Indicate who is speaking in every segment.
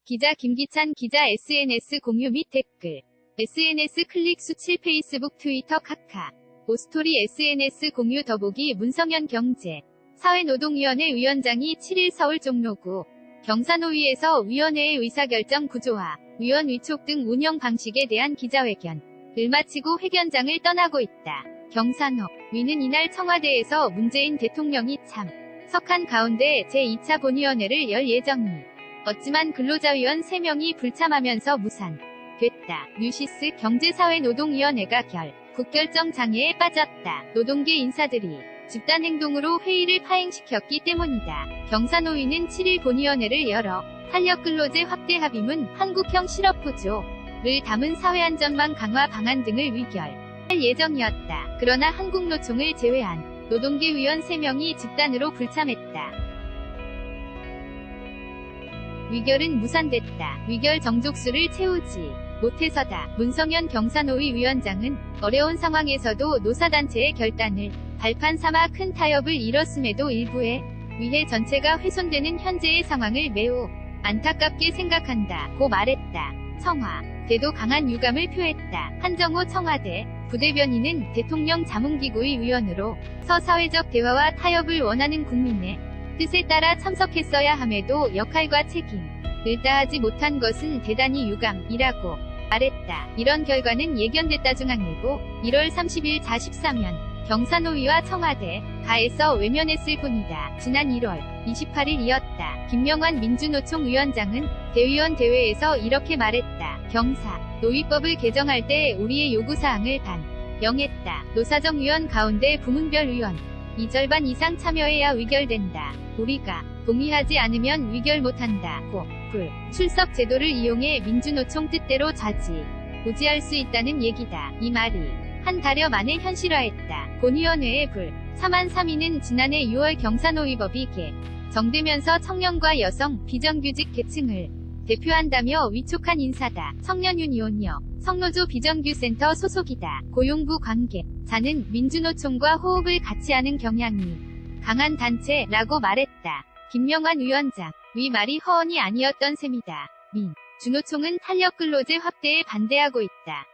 Speaker 1: 기자 김기찬 기자 SNS 공유 및 댓글. SNS 클릭 수 7 페이스북 트위터 카카. 오스토리 SNS 공유 더보기 문성현 경제. 사회노동위원회 위원장이 7일 서울 종로구 경사노위에서 위원회의 의사결정 구조와 위원 위촉 등 운영 방식에 대한 기자회견을 마치고 회견장을 떠나고 있다. 경사노위는 이날 청와대에서 문재인 대통령이 참석한 가운데 제2차 본위원회를 열 예정이 었지만 근로자위원 3명이 불참하면서 무산됐다. 뉴시스 경제사회노동위원회가 결국 결정 장애에 빠졌다. 노동계 인사들이 집단행동으로 회의를 파행시켰기 때문이다. 경사노위는 7일 본위원회를 열어 탄력근로제 확대 합의문, 한국형 실업구조를 담은 사회안전망 강화 방안 등을 의결할 예정이었다. 그러나 한국노총을 제외한 노동계 위원 3명이 집단으로 불참했다. 위결은 무산됐다. 위결 정족수를 채우지 못해서다. 문성현 경사노위 위원장은 어려운 상황에서도 노사단체의 결단을 발판 삼아 큰 타협을 이뤘음에도 일부에 의회 전체가 훼손되는 현재의 상황을 매우 안타깝게 생각한다고 말했다. 청와대도 강한 유감을 표했다. 한정호 청와대 부대변인은 대통령 자문기구의 위원으로서 사회적 대화와 타협을 원하는 국민의 뜻에 따라 참석했어야 함에도 역할과 책임을 다하지 못한 것은 대단히 유감이라고 말했다. 이런 결과는 예견됐다. 중앙일보 1월 30일 자 14면 경사노위와 청와대가에서 외면했을 뿐이다. 지난 1월 28일이었다. 김명환 민주노총 위원장은 대위원 대회에서 이렇게 말했다. 경사노위법을 개정할 때 우리의 요구사항을 반영했다. 노사정위원 가운데 부문별 위원 이 절반 이상 참여해야 위결된다. 우리가 동의하지 않으면 위결 못한다고 불출석 제도를 이용해 민주노총 뜻대로 좌지우지할 수 있다는 얘기다. 이 말이 한 달여 만에 현실화했다. 본위원회의 불참한 3위는 지난해 6월 경사노위법이 개정되면서 청년과 여성, 비정규직 계층을 대표한다며 위촉한 인사다. 청년유니온여 성노조 비정규센터 소속이다. 고용부 관계자는 민주노총과 호흡을 같이 하는 경향이 강한 단체라고 말했다. 김명환 위원장, 위 말이 허언이 아니었던 셈이다. 민주노총은 탄력근로제 확대에 반대하고 있다.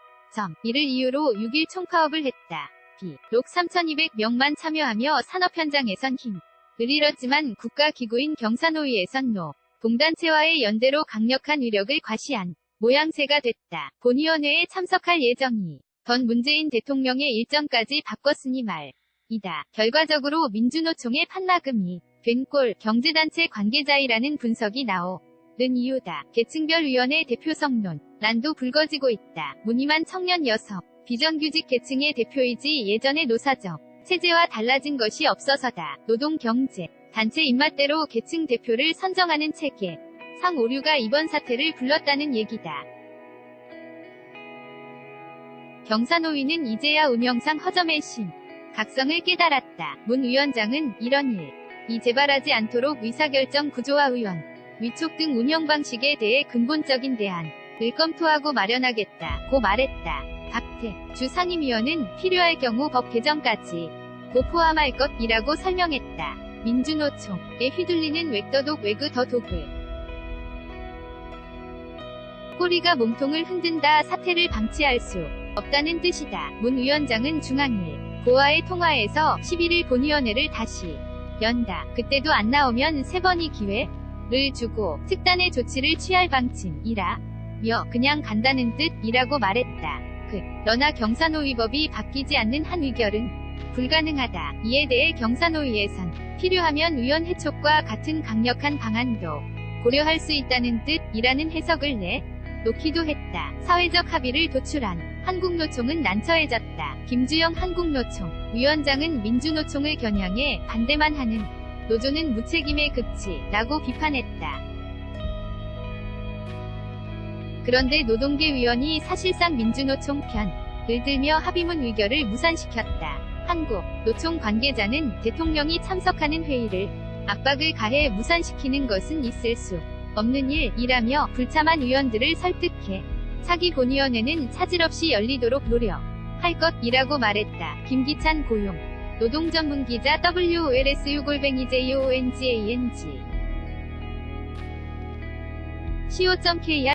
Speaker 1: 이를 이유로 6일 총파업을 했다. 비록 3,200명만 참여하며 산업 현장에선 힘을 잃었지만 국가기구인 경사노위에선 동단체와의 연대로 강력한 위력을 과시한 모양새가 됐다. 본위원회에 참석할 예정이던 문재인 대통령의 일정까지 바꿨으니 말이다. 결과적으로 민주노총의 판마금이 된 꼴 경제단체 관계자이라는 분석이 나오는 이유다. 계층별 위원회 대표성론 난도 불거지고 있다. 무늬만 청년 여성, 비정규직 계층의 대표이지 예전의 노사정 체제와 달라진 것이 없어서다. 노동경제 단체 입맛대로 계층 대표를 선정하는 체계 상 오류가 이번 사태를 불렀다는 얘기다. 경사노위는 이제야 운영상 허점의 심각성을 깨달았다. 문 위원장은 이런 일이 재발하지 않도록 의사결정 구조와 의원 위촉 등 운영 방식에 대해 근본적인 대안을 검토하고 마련하겠다고 말했다. 박태주 상임위원은 필요할 경우 법 개정까지 고 포함할 것이라고 설명했다. 민주노총에 휘둘리는 외도독 외그 더 독을 꼬리가 몸통을 흔든다. 사태를 방치할 수 없다는 뜻이다. 문 위원장은 중앙일보와의 통화에서 11일 본위원회를 다시 연다. 그때도 안 나오면 3번이 기회를 주고 특단의 조치를 취할 방침이라며 그냥 간다는 뜻이라고 말했다. 그러나 경사노위법이 바뀌지 않는 한 위결은 불가능하다. 이에 대해 경사노위에선 필요하면 위원 해촉과 같은 강력한 방안도 고려할 수 있다는 뜻이라는 해석을 내놓기도 했다. 사회적 합의를 도출한 한국노총은 난처해졌다. 김주영 한국노총 위원장은 민주노총을 겨냥해 반대만 하는 노조는 무책임의 극치라고 비판했다. 그런데 노동계 위원이 사실상 민주노총 편을 들며 합의문 위결을 무산시켰다. 한국노총 관계자는 대통령이 참석하는 회의를 압박을 가해 무산시키는 것은 있을 수 없는 일이라며 불참한 위원들을 설득해 차기 본위원회는 차질 없이 열리도록 노력할 것이라고 말했다. 김기찬 고용 노동전문기자 WOLSU-JOONGANG co.kr